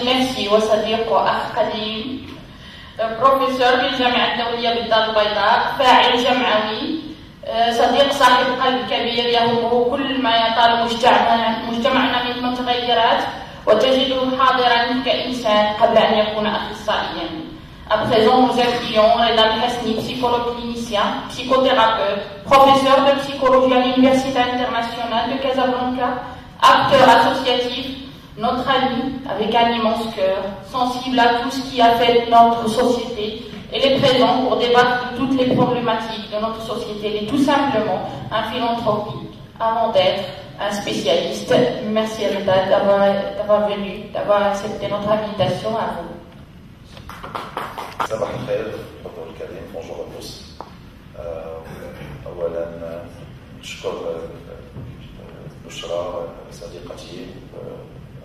نفسي وصديق وأخ قديم، بروفيسور بالجامعة الدولية بالدار البيضاء، فاعل جمعوي، صديق صاحب قلب كبير يهمه كل ما يطال مجتمعنا من متغيرات، وتجده حاضرا كإنسان قبل أن يكون أخصائيا. À présent, nous accueillons Reda Hasni, psychologue clinicien, psychothérapeute, professeur de psychologie à l'Université internationale de Casablanca, acteur associatif, notre ami avec un immense cœur, sensible à tout ce qui affecte notre société. Il est présent pour débattre de toutes les problématiques de notre société. Il est tout simplement un philanthropique avant d'être un spécialiste. Merci Reda d'avoir venu, d'avoir accepté notre invitation à vous. صباح الخير حضور الكريم. بونجور à tous. أولا نشكر بشرى صديقتي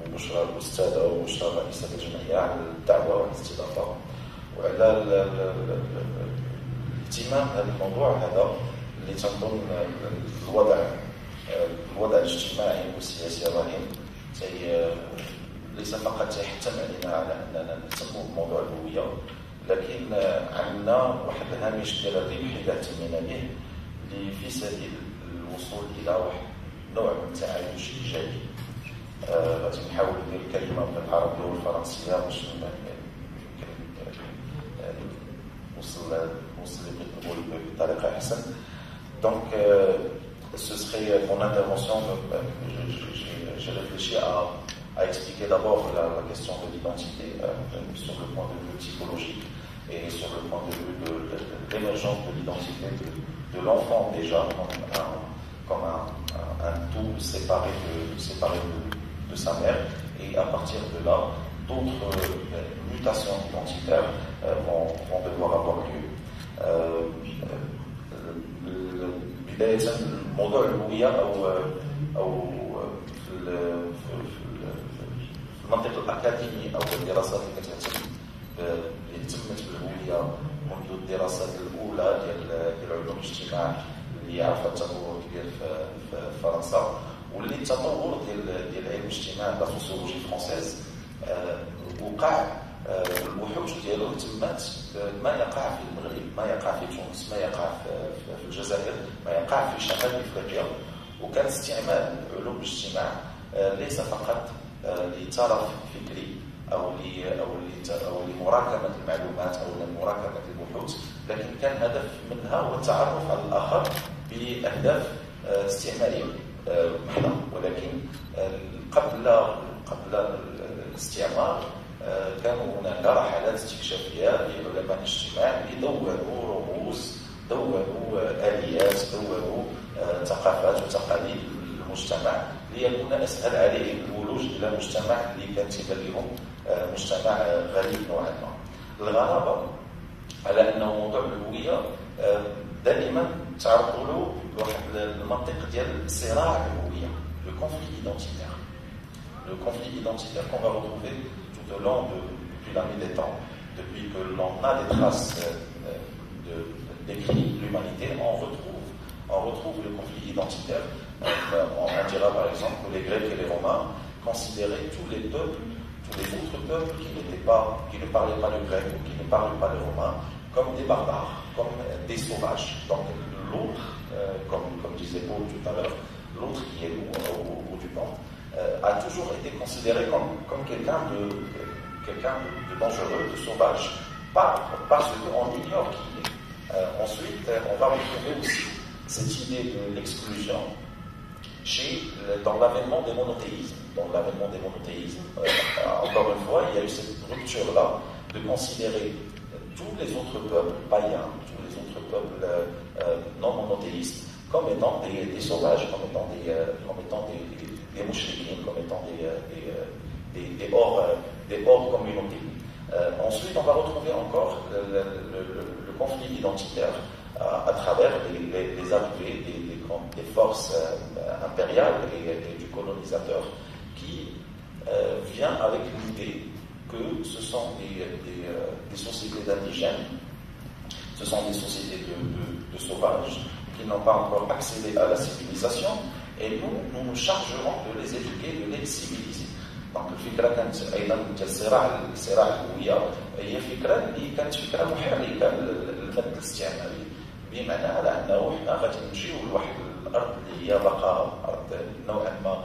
وبشرى الأستاذة وبشرى رئيسة الجمعية على الدعوة والاستضافة وعلى الاهتمام بهذا الموضوع هذا اللي تنظن الوضع الاجتماعي والسياسي الراهن ليس فقط يحتم علينا على أننا نهتم بموضوع الهوية، لكن عندنا واحد الهامش ديال الربح اللي اهتمينا به اللي في سبيل الوصول الى واحد نوع من التعايش ايجابي. غادي نحاول ندير الكلمه بالعربيه والفرنسيه باش نوصل اللي بغيت نقول بطريقه احسن. دونك ce serait mon intervention. J'ai réfléchi à expliquer d'abord la question de l'identité sur le point de vue psychologique et sur le point de vue de l'émergence de l'identité de l'enfant déjà comme un tout séparé de sa mère, et à partir de là d'autres mutations identitaires vont devoir avoir lieu. بداية موضوع الهوية أو في المنطق الأكاديمي أو الدراسات اللي اهتمت بالهوية منذ الدراسات الأولى ديال علوم الاجتماع اللي عرفت تطور كبير في فرنسا، واللي التطور ديال علم الاجتماع لا سوسيولوجي فرونسيز وقع الوحوش ديالو تمات ما يقع في المغرب، ما يقع في تونس، ما يقع في الجزائر، ما يقع في شمال افريقيا. وكان استعمال علوم الاجتماع ليس فقط لطرف فكري او لمراكمه المعلومات او لمراكمه البحوث، لكن كان هدف منها هو التعرف على الاخر باهداف استعماريه محضه. ولكن قبل الاستعمار كانوا هناك رحلات استكشافيه لعلماء الاجتماع اللي دونوا رموز، دونوا اليات، دونوا ثقافات وتقاليد المجتمع ليكون اسهل عليه الولوج الى مجتمع اللي كان تيبان لهم مجتمع غريب نوعا ما. الغرابه على انه موضوع الهويه دائما تعرضوا له لواحد المنطق ديال صراع الهويه، لو كونفلي ايدنتيتير. Le conflit identitaire qu'on va retrouver tout au long depuis la nuit des temps, depuis que l'on a des traces d'écrit l'humanité, on retrouve le conflit identitaire. On dira par exemple que les Grecs et les Romains considéraient tous les autres peuples qui ne parlaient pas le grec ou qui ne parlaient pas le romain comme des barbares, comme des sauvages. Donc l'autre, comme disait Paul tout à l'heure, l'autre qui est au bout du monde, a toujours été considéré comme quelqu'un de dangereux, de sauvage, parce qu'on ignore qui il est. Ensuite, on va retrouver aussi cette idée de l'exclusion dans l'avènement des monothéismes. Dans l'avènement des monothéismes, encore une fois, il y a eu cette rupture-là de considérer tous les autres peuples païens, tous les autres peuples non monothéistes comme étant des sauvages, comme étant des mouchriquins, comme étant des hors communautés. Ensuite, on va retrouver encore le conflit identitaire à travers les arrivées des forces impériales et du colonisateur qui vient avec l'idée que ce sont des sociétés d'indigènes, ce sont des sociétés de sauvages qui n'ont pas encore accédé à la civilisation, et nous nous chargerons de les éduquer, de les civiliser. دونك الفكره كانت ايضا ديال صراع الهويه، هي فكره اللي كانت فكره محركه للمد الاستعماري، بمعنى على انه حنا غادي نجيو لواحد الارض اللي هي باقا ارض نوعا ما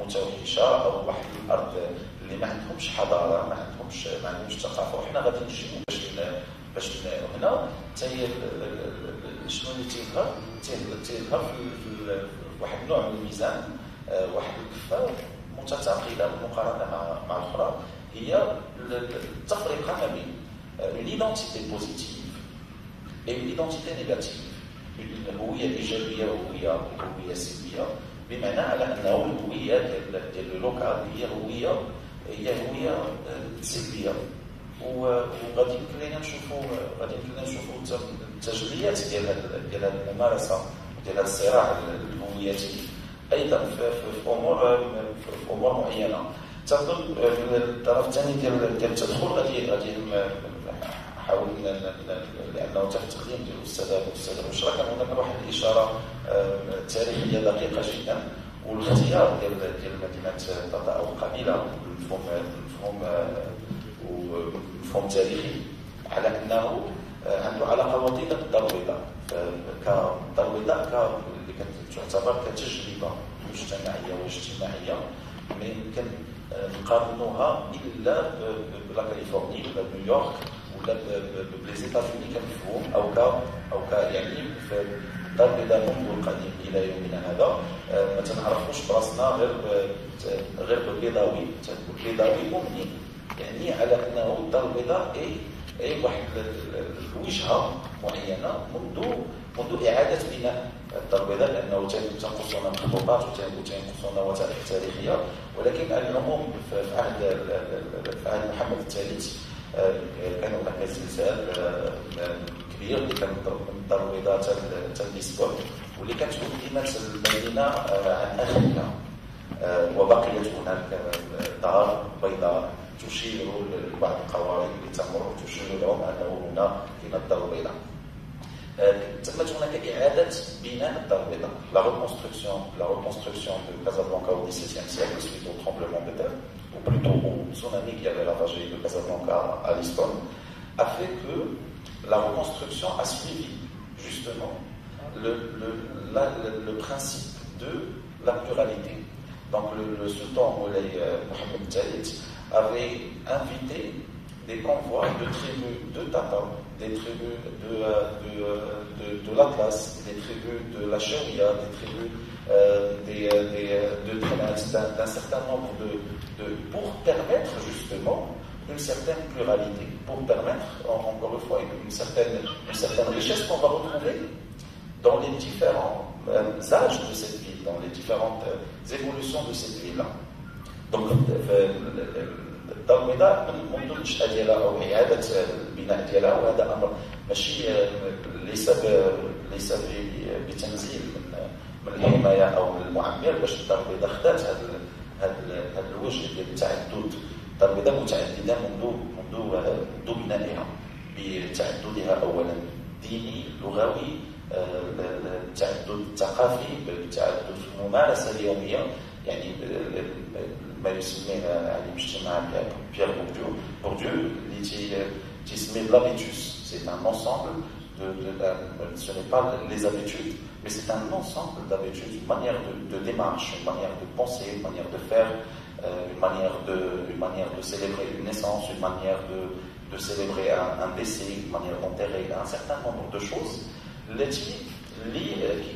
متوحشه، او واحد الارض اللي ما عندهمش حضاره، ما عندهمش ثقافه، وحنا غادي نجيو باش هنا حتى شنو اللي تيظهر في واحد النوع من الميزان، واحد الكفه متثاقله بالمقارنه مع الاخرى، هي التفرقه ما بين ليدونتيتي بوزيتيف et une identité négative، الهويه الايجابيه وهويه سلبيه، بمعنى على انه الهويه ديال اللوكال هي هويه سلبيه، وغادي يمكن لنا نشوفوا التجليات ديال هذه الممارسه ديال هذا الصراع الهويتي ايضا في امور معينه. تظن الطرف الثاني ديال التدخل غادي نحاول لانه تحت التقديم ديال الاستاذ بشرى كان هناك واحد الاشاره تاريخيه دقيقه جدا، والاختيار ديال مدينه طنطا او القبيله مفهوم تاريخي على انه عنده علاقه وطيده بالدار البيضاء، كالدار البيضاء اللي تعتبر كتجربه مجتمعيه واجتماعيه ما يمكن نقارنوها الا بلا كاليفورنيا ولا بنيويورك ولا بليزيتازوني كمفهوم او يعني في الدار البيضاء منذ القديم الى يومنا هذا ما تنعرفوش براسنا غير بالبيضاوي، البيضاوي مؤمن يعني على انه الدار البيضاء اي واحد الوجهه معينه منذ اعاده بناء الدار البيضاء، لانه تنقصنا مخطوطات وتنقصنا وثائق تاريخيه، ولكن على العموم في عهد محمد الثالث كان هناك زلزال كبير اللي كان ضرب من الدار البيضاء حتى لشبونة، واللي كانت هدمت المدينه عن اخرها، وبقيت هناك دار بيضاء تشير لبعض القوارب اللي تمر تشير لهم انه هنا كاين الدار البيضاء. تمت هناك اعاده بناء الدار البيضاء، la reconstruction de Casablanca au XVIIe siècle suite au tremblement de terre, ou plutôt au tsunami qui avait ravagé de Casablanca à Lisbonne, a fait que la reconstruction a suivi justement le principe de la pluralité. Donc le sultan Moulay Mohamed Khalid avait invité des convois de tribus de Tata, des tribus de l'Atlas, des tribus de la Sharia, des tribus de Trinaz, d'un certain nombre pour permettre justement une certaine pluralité, pour permettre encore une fois une certaine richesse qu'on va retrouver dans les différents âges de cette ville, dans les différentes évolutions de cette ville-là. Donc الدار البيضاء منذ النشأة ديالها أو إعادة البناء ديالها، وهذا أمر ماشي ليس بتنزيل من الحماية أو من المعمر باش الدار البيضاء خدات هذا الوجه ديال التعدد. الدار البيضاء متعددة منذ بنائها بتعددها أولا ديني لغوي، التعدد الثقافي، بالتعدد في الممارسة اليومية، يعني ما يسميه علم الاجتماع بيير بورديو اللي تسميه l'habitus. C'est un ensemble ce n'est pas les habitudes, mais c'est un ensemble d'habitudes, une manière de démarche, une manière de penser, une manière de faire, une manière de célébrer une naissance, une manière de célébrer un décès, une manière d'enterrer, un certain nombre de choses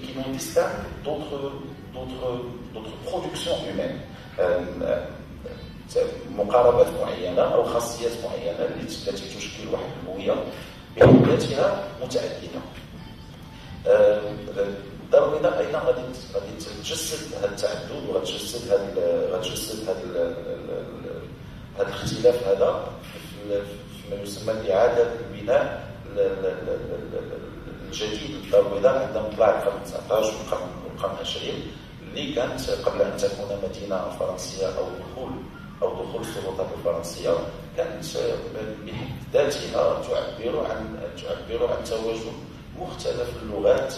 qui nous distinguent d'autres productions humaines. مقاربات معينه او خاصيات معينه التي تشكل واحد الهويه بهويتها متعدده. الدار البيضاء ايضا غادي تجسد هذا التعدد وغتجسد هذا الاختلاف هذا فيما يسمى باعاده البناء الجديد للدار البيضاء عندما طلع القرن 19 والقرن 20 اللي كانت قبل ان تكون مدينه فرنسيه او دخول السلطات الفرنسيه، كانت بحد ذاتها تعبر عن تواجد مختلف اللغات،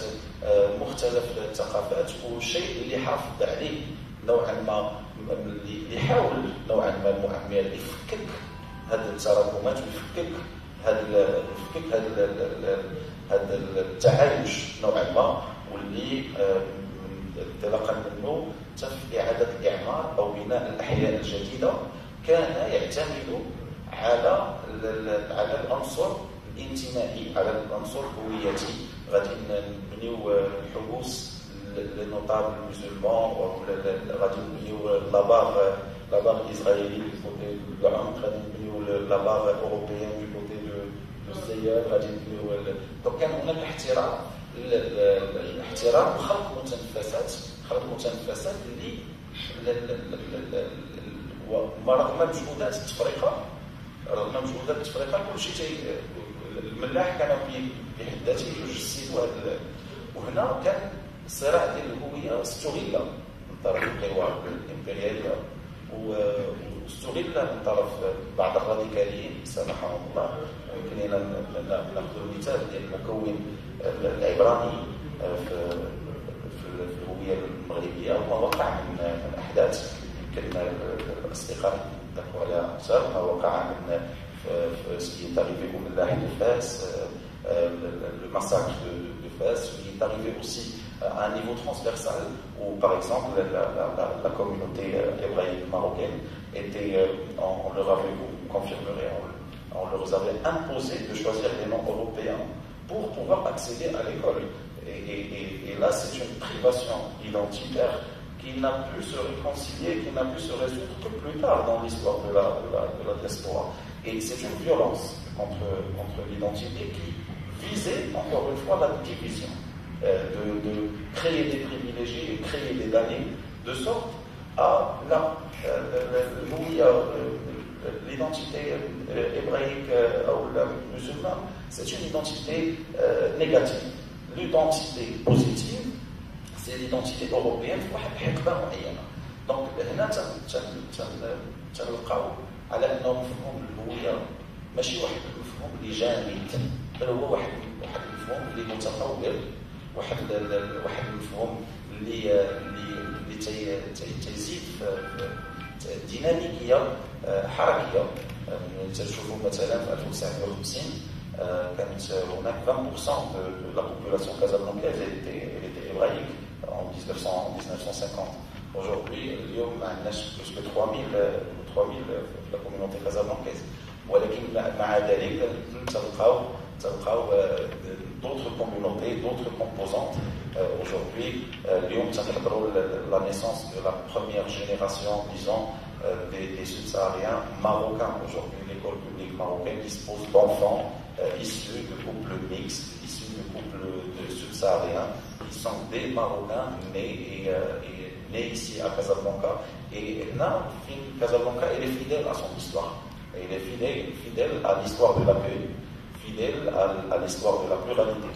مختلف الثقافات، والشيء اللي حافظ عليه نوعا ما اللي يحاول نوعا ما المعمر يفكك هذه التراكمات ويفكك هذا التعايش نوعا ما، واللي انطلاقا منه في إعادة الإعمار أو بناء الأحياء الجديدة كان يعتمد على العنصر الانتمائي، على العنصر الهويتي. غادي نبنيو الحبوس للنوطاب المسلمان، غادي نبنيو لابار اسرائيلي كوتي العمق، غادي نبنيو لابار اوروبيان du côté de السيار، غادي نبنيو. دونك كان هناك احترام وخلق متنفسات اللي رغم مجهودات التفرقه كل شيء الملاح كانوا بحد ذاته يجسدوا هذا. وهنا كان الصراع ديال الهويه استغل من طرف القوى الامبرياليه واستغل من طرف بعض الراديكاليين سامحهم الله. يمكن لنا ناخذ المثال ديال المكون العبراني في الهويه المغربيه وما وقع من احداث. يمكن الاصدقاء يطلقوا عليها اكثر ما وقع من ce qui est arrivé au Melahi de Fès, le massacre de Fès, qui est arrivé aussi à un niveau transversal où, par exemple, la communauté hébraïque marocaine était, on leur avait, vous confirmerez, on leur avait imposé de choisir les noms européens pour pouvoir accéder à l'école. Et là, c'est une privation identitaire qui n'a pu se réconcilier, qui n'a pu se résoudre que plus tard dans l'histoire de la diaspora. Et c'est une violence contre l'identité qui visait, encore une fois, la division, de créer des privilégiés et créer des damnés, de sorte à l'identité hébraïque ou la musulmane, c'est une identité négative. L'identité positive, c'est l'identité européenne في واحد الحقبة معينة. Donc هنا تنلقاو على انه مفهوم الهويه ماشي واحد المفهوم اللي جامد، بل هو واحد المفهوم اللي متطور، واحد المفهوم اللي تيزيد في ديناميكيه حركيه. تشوفوا مثلا في 1950 كانت هناك 20% de la population casablancaise elle était hébraïque en 1950. Aujourd'hui, اليوم ما عندناش plus que 3000 في la communauté casablancaise. ولكن مع ذلك تلقاو d'autres communautés, d'autres composantes. Aujourd'hui, اليوم تنحضروا la naissance de la première génération, disons, des subsahariens marocains. Aujourd'hui, l'école publique marocaine dispose d'enfants issus de couples mixtes, issus de couples de subsahariens, qui sont des Marocains nés ici à Casablanca. Et là, Casablanca, elle est fidèle à son histoire. Elle est fidèle à l'histoire de la paix, fidèle à l'histoire de la pluralité.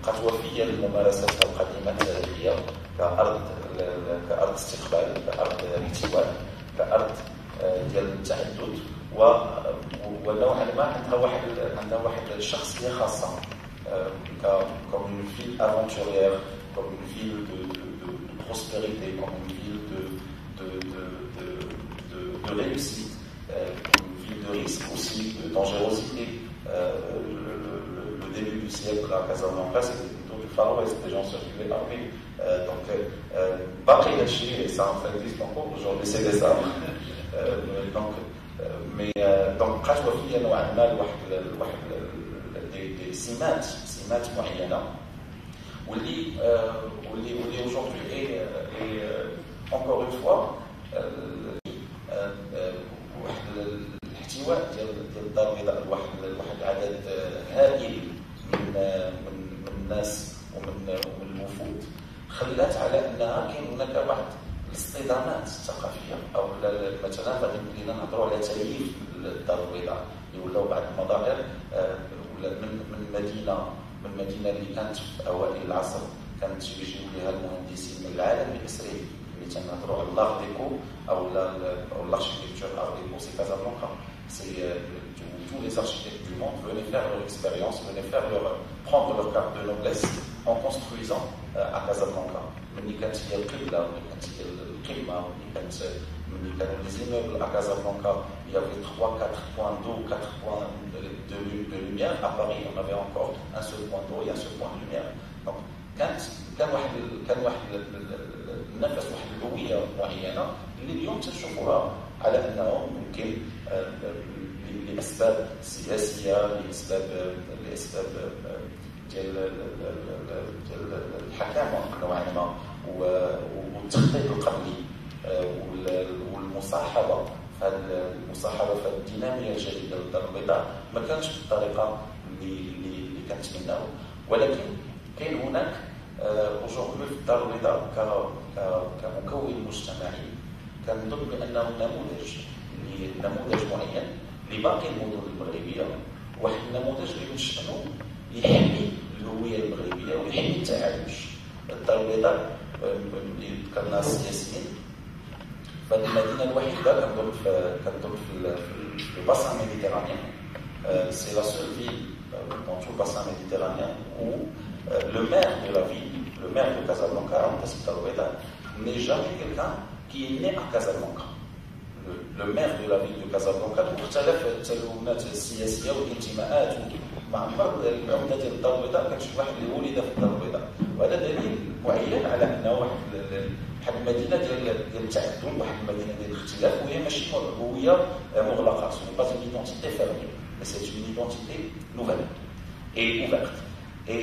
قد وفية للممارسات القديمة التاريخية كأرض استقبال، كأرض احتواء، كأرض ديال التعدد، ونوعا ما عندها واحد الشخصية خاصة comme une ville aventurière, comme une ville de prospérité, comme une ville de réussite, comme une ville de risque aussi, de dangerosité. Le début du siècle à Casablanca, c'était plutôt du Far West, les gens circulaient armés. Donc, Bakri Hachi, et ça existe encore aujourd'hui, c'est des armes. Donc, قد وفية نوعا ما لواحد des سمات معينة واللي aujourd'hui est encore une fois واحد الاحتواء ديال الدار البيضاء لواحد العدد هائل من الناس ومن الوفود خلات على انها كاين هناك بعض الاصطدامات الثقافيه او مثلا غادي نبغينا نهضروا على تاليف الدار البيضاء يولاو بعض المظاهر ولا من مدينه اللي كانت في اوائل العصر كانت يجيو لها المهندسين من العالم باسره اللي تنهضروا على l'art déco او l'architecture art déco c'est Casablanca. C'est tous les architectes du monde venaient faire leur expérience, venaient prendre leur carte de noblesse en construisant à Casablanca. ملي كانت هي القبله، ملي كانت القمه ملي كانوا لي زيموبل à Casablanca, il y avait 3-4 points d'eau, 4 points de lumière. À Paris, on avait encore un seul point d'eau et un seul point de lumière. Donc كان واحد نفس واحد الهويه معينه اللي اليوم تنشوفوها على انه ممكن لاسباب سياسيه، لاسباب ديال الحكامه نوعا ما والتخطيط القبلي والمصاحبه. فالمصاحبه في الديناميه الجديده للدار البيضاء ما كانتش بالطريقه اللي كنتمناو، ولكن كاين هناك aujourd'hui في الدار البيضاء كمكون مجتمعي كنظن بانه نموذج معين لباقي المدن المغربيه، واحد النموذج اللي من شأنه يحمي الهويه المغربيه ويحمي التعايش. الدار البيضاء اللي ذكرنا السياسيين، فالمدينه الوحيده كنظن في الباسان ميديتيرانيان، سي لا سول فيل dans tout le bassin méditerranéen où le maire de la ville, le maire de Casablanca, n'est jamais quelqu'un qui est né à Casablanca. Le maire de la ville de Casablanca, مختلف التلونات السياسيه والانتماءات، مع بعض العمده ديال الدار البيضاء كان شي واحد اللي ولد في الدار البيضاء، وهذا دليل معين على انه واحد المدينه ديال التعدد، واحد المدينه ديال الاختلاف، وهي ماشي هويه مغلقه، سو با اون ايدونتيتي فيرمي، mais c'est une identité nouvelle et ouverte. Et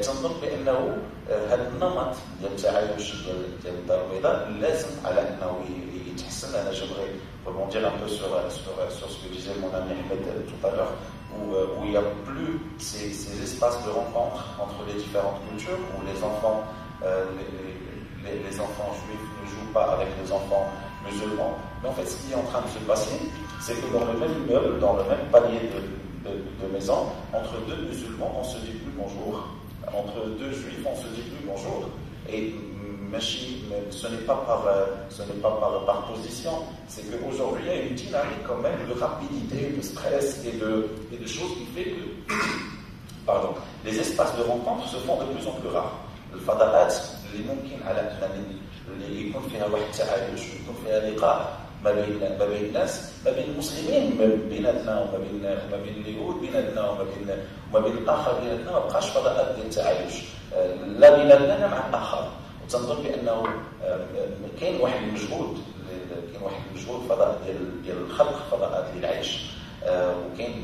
تنظن بانه هذا النمط ديال التعايش ديال الدار البيضاء لازم على انه يتحسن. انا جبري rebondir un peu sur ce que disait mon ami Ahmed tout à l'heure, où il n'y a plus ces espaces de rencontre entre les différentes cultures, où les enfants les enfants juifs ne jouent pas avec les enfants musulmans. Mais en fait, ce qui est en train de se passer, c'est que dans le même immeuble, dans le même palier de maisons, entre deux musulmans, on se dit plus bonjour. Entre deux juifs, on se dit plus bonjour. Et ce n'est pas par position, c'est qu'aujourd'hui, il y a une dynamique quand même de rapidité, de stress et de choses qui fait que les espaces de rencontre se font de plus en plus rares. الفضاءات اللي ممكن على اللي يكون فيها واحد التعايش ويكون فيها لقاء ما بين الناس، ما بين المسلمين بيناتنا وما بين اليهود بيناتنا وما بين الاخر بيناتنا، ما بقاش فضاءات ديال التعايش لا بيناتنا مع الاخر. وتنظن بانه كاين واحد المجهود فضاء ديال خلق فضاءات للعيش، وكاين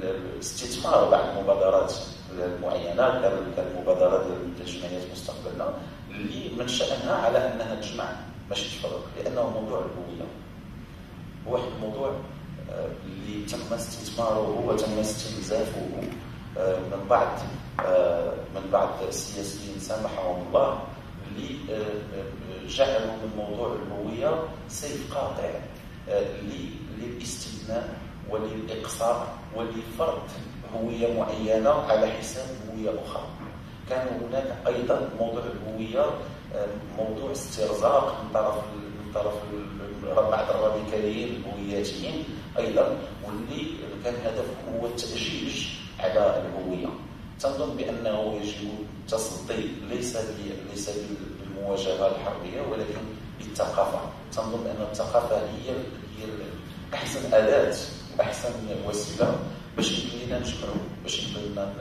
الاستثمار بعض المبادرات المعينه كالمبادرات ديال جمعيات مستقبلنا اللي من شأنها على انها تجمع ماشي تفرق، لانه موضوع الهويه هو واحد الموضوع اللي تم استثماره وتم استنزافه من بعض السياسيين سامحهم الله، اللي جعلوا من موضوع الهويه سيف قاطع للاستثناء وللاقصاء ولفرض هويه معينه على حساب هويه اخرى. كان هناك ايضا موضوع الهويه موضوع استرزاق من طرف بعض الراديكاليين الهوياتيين ايضا، واللي كان هدفه هو التأجيج على الهويه. تنظن بانه يجب التصدي ليس بالمواجهه الحربيه ولكن بالثقافه. تنظن بان الثقافه هي احسن اداه واحسن وسيله باش يمكننا نجمعوا، باش يمكننا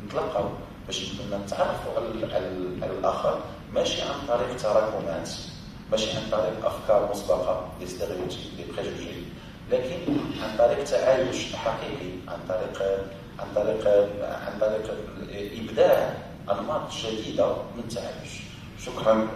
نتلقاو، باش يمكننا نتعرفوا على الاخر، ماشي عن طريق تراكمات، ماشي عن طريق افكار مسبقه، لي ستيريوتيب، لي بريجوجي، لكن عن طريق تعايش حقيقي، عن طريق ابداع انماط جديده من التعايش. شكرا.